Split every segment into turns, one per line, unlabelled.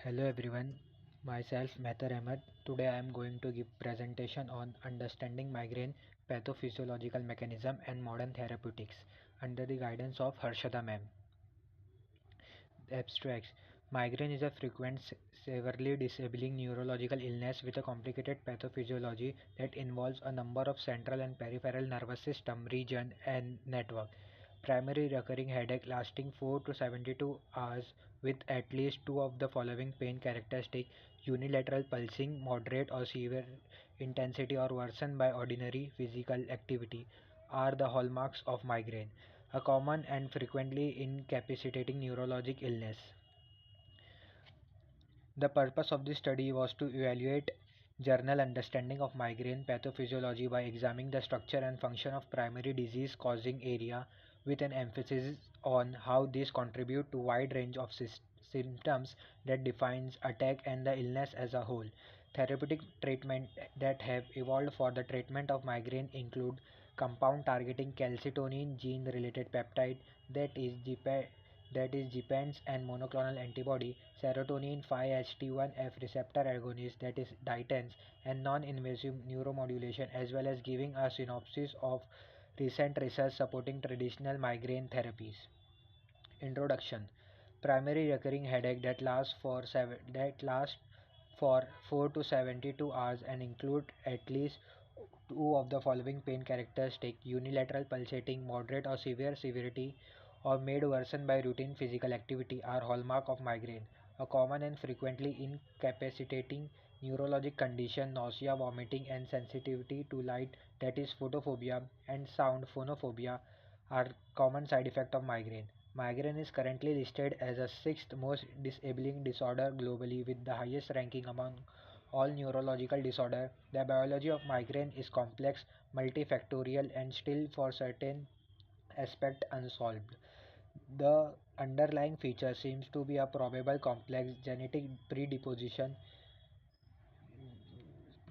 Hello everyone, myself Mehtar Ahmed. Today I am going to give presentation on understanding migraine pathophysiological mechanism and modern therapeutics under the guidance of Harshada ma'am. Abstracts. Migraine is a frequent, severely disabling neurological illness with a complicated pathophysiology that involves a number of central and peripheral nervous system, region, and network. Primary recurring headache lasting 4 to 72 hours with at least two of the following pain characteristics: unilateral pulsing, moderate or severe intensity, or worsened by ordinary physical activity, are the hallmarks of migraine, a common and frequently incapacitating neurologic illness. The purpose of this study was to evaluate journal understanding of migraine pathophysiology by examining the structure and function of primary disease causing area with an emphasis on how these contribute to wide range of symptoms that defines attack and the illness as a whole. Therapeutic treatment that have evolved for the treatment of migraine include compound targeting calcitonin gene related peptide, that is GPANs, and monoclonal antibody, serotonin 5-HT1F receptor agonist, that is DITANs, and non-invasive neuromodulation, as well as giving a synopsis of recent research supporting traditional migraine therapies. Introduction. Primary recurring headache that lasts for 4 to 72 hours and include at least two of the following pain characteristics: unilateral pulsating, moderate or severe severity, or made worsen by routine physical activity, are hallmark of migraine. A common and frequently incapacitating neurologic condition, nausea, vomiting, and sensitivity to light, that is photophobia, and sound, phonophobia, are common side effects of migraine. Migraine is currently listed as the sixth most disabling disorder globally, with the highest ranking among all neurological disorders. The biology of migraine is complex, multifactorial, and still for certain aspects unsolved. The underlying feature seems to be a probable complex genetic predisposition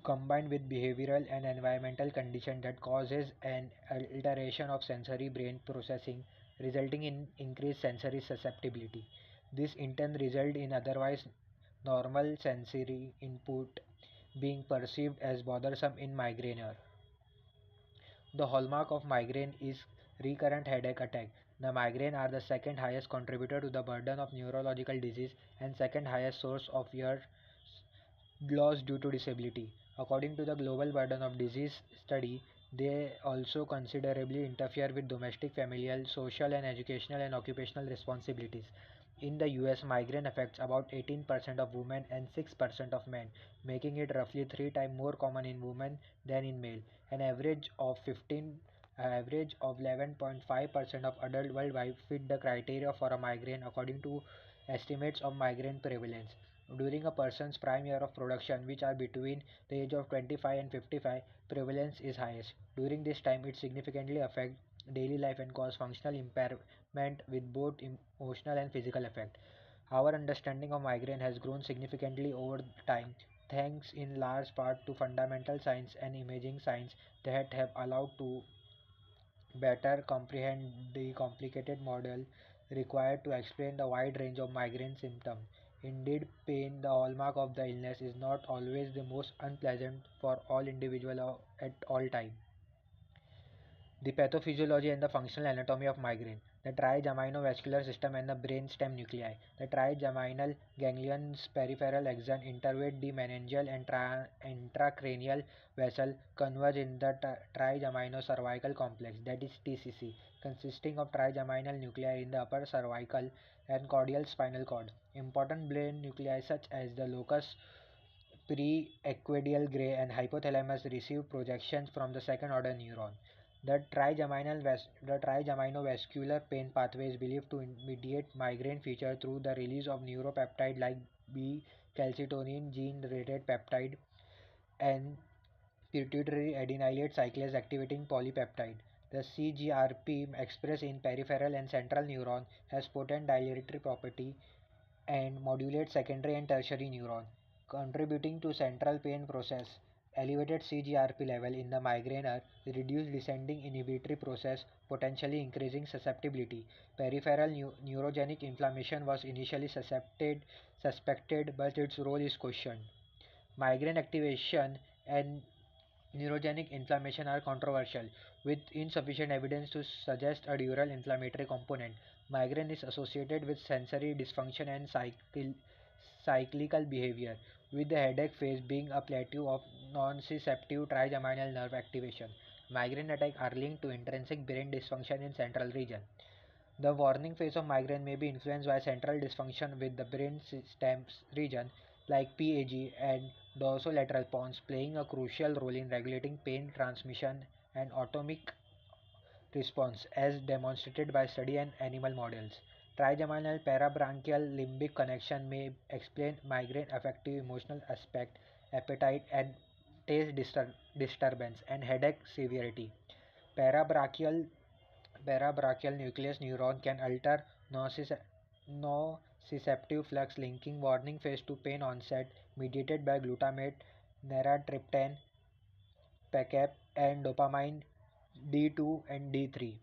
combined with behavioral and environmental condition that causes an alteration of sensory brain processing, resulting in increased sensory susceptibility. This in turn result in otherwise normal sensory input being perceived as bothersome in migrainer. The hallmark of migraine is recurrent headache attack. The migraine are the second highest contributor to the burden of neurological disease and second highest source of year loss due to disability. According to the Global Burden of Disease study, they also considerably interfere with domestic, familial, social, and educational and occupational responsibilities. In the US, migraine affects about 18% of women and 6% of men, making it roughly 3 times more common in women than in male. An average of 11.5% of adults worldwide fit the criteria for a migraine according to estimates of migraine prevalence. During a person's prime year of production, which are between the age of 25 and 55, prevalence is highest. During this time, it significantly affects daily life and cause functional impairment with both emotional and physical effect. Our understanding of migraine has grown significantly over time, thanks in large part to fundamental science and imaging science that have allowed to better comprehend the complicated model required to explain the wide range of migraine symptoms. Indeed, pain, the hallmark of the illness, is not always the most unpleasant for all individuals at all times. The pathophysiology and the functional anatomy of migraine. The trigeminal system and the brainstem nuclei. The trigeminal ganglions, peripheral axon, innervate the meningeal and intracranial vessel, converge in the trigeminocervical complex, that is TCC, consisting of trigeminal nuclei in the upper cervical and caudal spinal cord. Important brain nuclei such as the locus preaquidial gray and hypothalamus receive projections from the second order neuron. The trigeminal pain pathway is believed to mediate migraine feature through the release of neuropeptide like B calcitonin gene related peptide and pituitary adenylate cyclase activating polypeptide. The CGRP expressed in peripheral and central neuron has potent dilatory property and modulates secondary and tertiary neuron, contributing to central pain process Elevated CGRP level in the migrainer reduce descending inhibitory process, potentially increasing susceptibility. Peripheral neurogenic inflammation was initially suspected, but its role is questioned. Migraine activation and neurogenic inflammation are controversial, with insufficient evidence to suggest a dural inflammatory component. Migraine is associated with sensory dysfunction and cyclical behavior, with the headache phase being a plateau of nociceptive trigeminal nerve activation. Migraine attacks are linked to intrinsic brain dysfunction in central region. The warning phase of migraine may be influenced by central dysfunction with the brain stems region like PAG and dorsolateral pons playing a crucial role in regulating pain transmission and autonomic response as demonstrated by study and animal models. Trigeminal parabranchial limbic connection may explain migraine affective emotional aspect, appetite and taste disturbance and headache severity. Parabrachial Parabrachial nucleus neuron can alter nociceptive flux linking warning phase to pain onset mediated by glutamate, naratriptan, PACAP, and dopamine D2 and D3.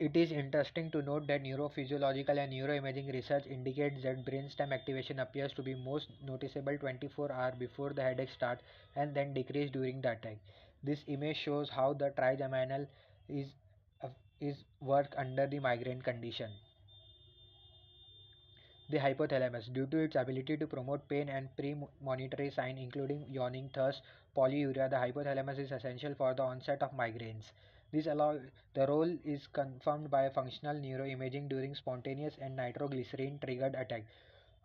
It is interesting to note that neurophysiological and neuroimaging research indicates that brainstem activation appears to be most noticeable 24 hours before the headache starts and then decrease during the attack. This image shows how the trigeminal is uh, is work under the migraine condition. The hypothalamus, due to its ability to promote pain and premonitory signs including yawning, thirst, polyuria, the hypothalamus is essential for the onset of migraines. This allow the role is confirmed by functional neuroimaging during spontaneous and nitroglycerin triggered attack.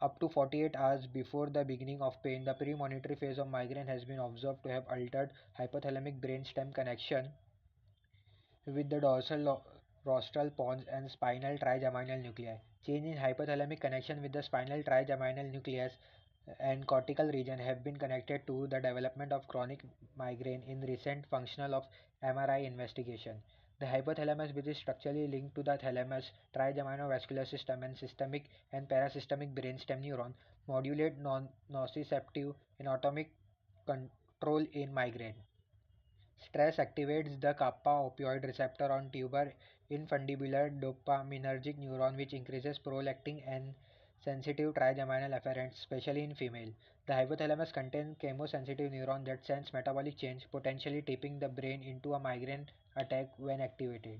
Up to 48 hours before the beginning of pain, the premonitory phase of migraine has been observed to have altered hypothalamic brainstem connection with the dorsal rostral pons and spinal trigeminal nuclei. Change in hypothalamic connection with the spinal trigeminal nucleus and cortical region have been connected to the development of chronic migraine in recent functional of MRI investigation. The hypothalamus, which is structurally linked to the thalamus, trigeminal vascular system, and systemic and parasystemic brainstem neuron, modulate nociceptive and autonomic control in migraine. Stress activates the kappa opioid receptor on tuber infundibular dopaminergic neuron, which increases prolactin and sensitive trigeminal afferents, especially in female. The hypothalamus contains chemosensitive neuron that sense metabolic change, potentially tipping the brain into a migraine attack when activated.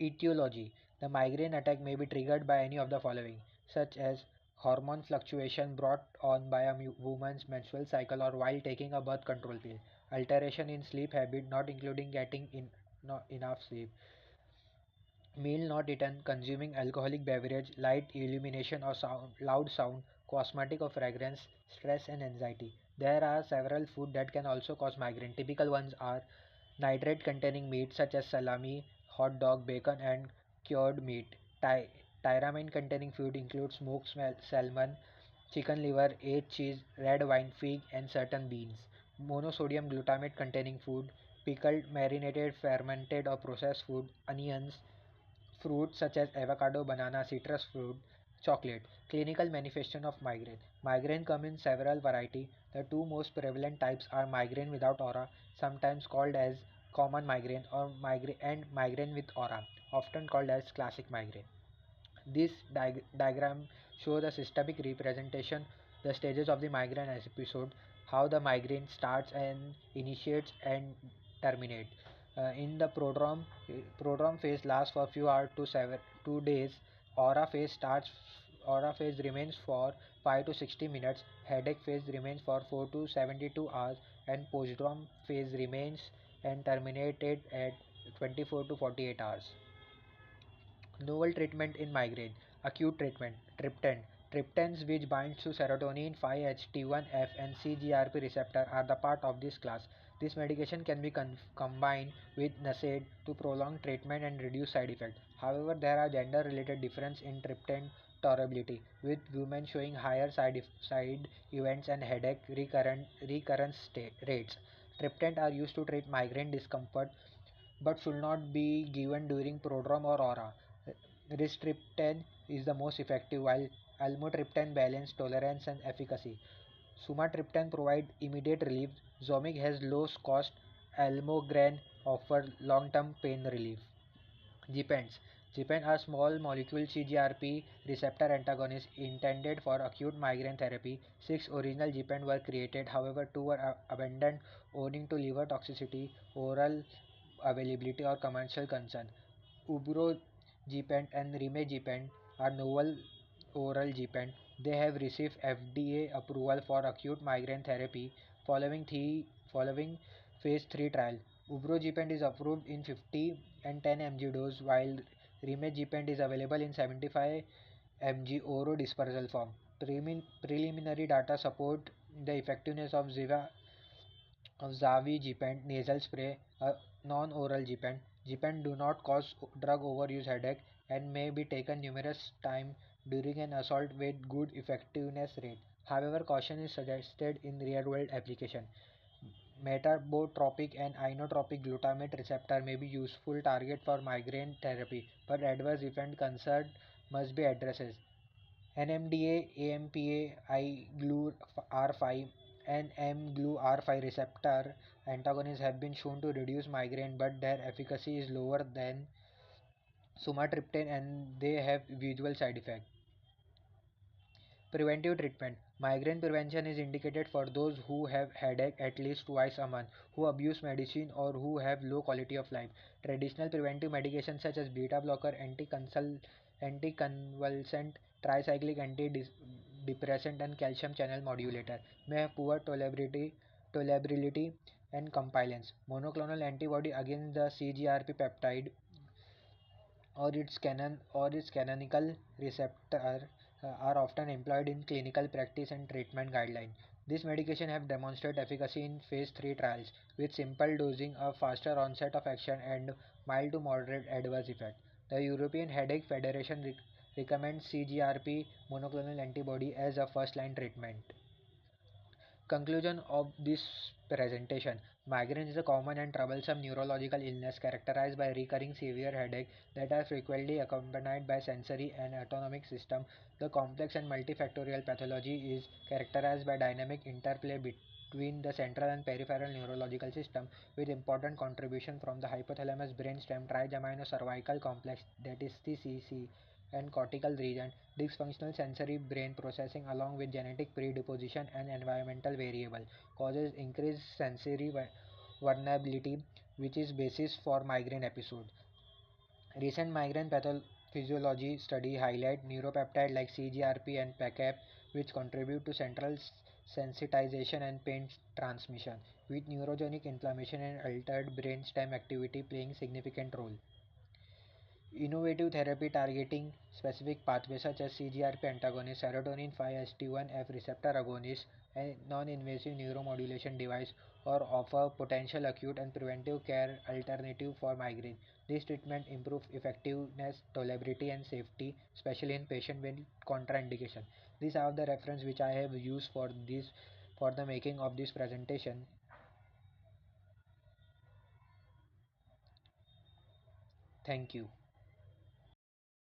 Etiology: the migraine attack may be triggered by any of the following, such as hormone fluctuation brought on by a woman's menstrual cycle or while taking a birth control pill, alteration in sleep habit not including getting not enough sleep, meal not eaten, consuming alcoholic beverage, light illumination or loud sound, cosmetic or fragrance, stress and anxiety. There are several foods that can also cause migraine. Typical ones are nitrate containing meat such as salami, hot dog, bacon and cured meat. Tyramine containing food includes smoked salmon, chicken liver, aged cheese, red wine, fig and certain beans. Monosodium glutamate containing food, pickled, marinated, fermented or processed food, onions, fruits such as avocado, banana, citrus fruit, chocolate. Clinical manifestation of migraine. Migraine come in several varieties. The two most prevalent types are migraine without aura, sometimes called as common migraine or migraine with aura, often called as classic migraine. This diagram shows the systemic representation, the stages of the migraine episode, how the migraine starts and initiates and terminates. In the prodrome phase lasts for few hours to 2 days. Aura phase starts. Aura phase remains for 5 to 60 minutes. Headache phase remains for 4 to 72 hours, and postdrome phase remains and terminated at 24 to 48 hours. Novel treatment in migraine. Acute treatment. Triptan. Triptans, which binds to serotonin 5-HT1F and CGRP receptor, are the part of this class. This medication can be combined with NSAID to prolong treatment and reduce side effects. However, there are gender-related difference in triptan tolerability, with women showing higher side events and headache recurrence rates. Triptans are used to treat migraine discomfort but should not be given during prodrome or aura. Rizatriptan is the most effective, while almotriptan balance tolerance and efficacy. Sumatriptan provide immediate relief. Zomig has low cost. Almogren offer long-term pain relief. Depends. Depend are small molecule CGRP receptor antagonists intended for acute migraine therapy. Six original Depend were created, however, two were abandoned owing to liver toxicity, oral availability, or commercial concern. Ubro Gepant and Rimegepant are novel oral Gepant. They have received FDA approval for acute migraine therapy following phase 3 trial. Ubrogepant is approved in 50 and 10 mg dose, while Rimegepant is available in 75 mg oro dispersal form. Preliminary data support the effectiveness of Zavegepant nasal spray, a non-oral Gepant. Gepant do not cause drug overuse headache and may be taken numerous times during an assault with good effectiveness rate. However, caution is suggested in real-world application. Metabotropic and inotropic glutamate receptor may be useful target for migraine therapy, but adverse event concern must be addressed. NMDA, AMPA, IGLU R5, and mGlu R5 receptor antagonists have been shown to reduce migraine, but their efficacy is lower than sumatriptan and they have visual side effects. Preventive treatment. Migraine prevention is indicated for those who have headache at least twice a month, who abuse medicine, or who have low quality of life. Traditional preventive medications such as beta blocker, anticonvulsant, tricyclic antidepressant, and calcium channel modulator may have poor tolerability and compliance. Monoclonal antibody against the CGRP peptide or its canonical receptor are often employed in clinical practice and treatment guidelines. These medications have demonstrated efficacy in phase 3 trials with simple dosing, a faster onset of action, and mild to moderate adverse effect. The European Headache Federation recommends CGRP monoclonal antibody as a first line treatment. Conclusion of this presentation. Migraine is a common and troublesome neurological illness characterized by recurring severe headache that are frequently accompanied by sensory and autonomic system. The complex and multifactorial pathology is characterized by dynamic interplay between the central and peripheral neurological system, with important contribution from the hypothalamus brainstem trigeminocervical complex, that is TCC, and cortical region. Dysfunctional sensory brain processing along with genetic predisposition and environmental variable causes increased sensory vulnerability, which is basis for migraine episode. Recent migraine pathophysiology study highlight neuropeptide like CGRP and PACAP, which contribute to central sensitization and pain transmission, with neurogenic inflammation and altered brainstem activity playing significant role. Innovative therapy targeting specific pathways such as CGRP antagonist, serotonin 5-HT1F receptor agonist, and non-invasive neuromodulation device or offer potential acute and preventive care alternative for migraine. This treatment improves effectiveness, tolerability, and safety, especially in patients with contraindication. These are the reference which I have used for the making of this presentation. Thank you.